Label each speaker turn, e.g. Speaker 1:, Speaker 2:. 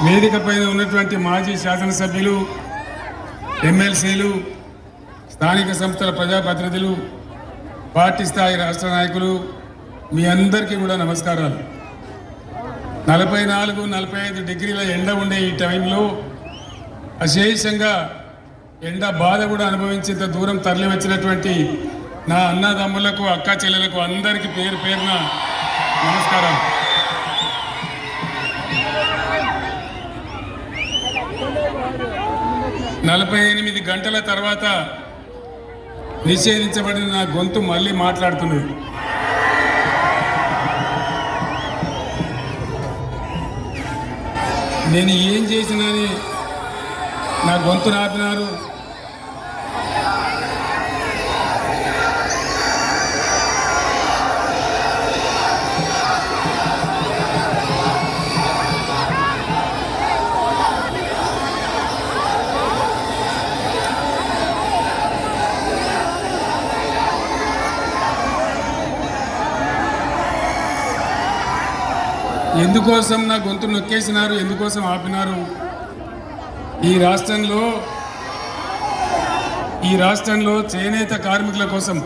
Speaker 1: వేదిక పైన ఉన్నటువంటి మాజీ శాసనసభ్యులు, ఎమ్మెల్సీలు, స్థానిక సంస్థల ప్రజాప్రతినిధులు, పార్టీ స్థాయి రాష్ట్ర నాయకులు, మీ అందరికీ కూడా నమస్కారాలు. 44-45 డిగ్రీల ఎండ ఉండే ఈ టైంలో అశేషంగా ఎండ బాధ కూడా అనుభవించేంత దూరం తరలి వచ్చినటువంటి నా అన్నదమ్ములకు, అక్క చెల్లెలకు అందరికీ పేరు పేరున నమస్కారాలు. నలభై 48 గంటల తర్వాత నిషేధించబడిన నా గొంతు మళ్ళీ మాట్లాడుతున్నది. నేను ఏం చేసినని నా గొంతు ఆపినారు. ఎందుకోసం నా గొంతు నొక్కేసినారు, ఎందుకోసం ఆపినారు? ఈ రాష్ట్రంలో చేనేత కార్మికుల కోసం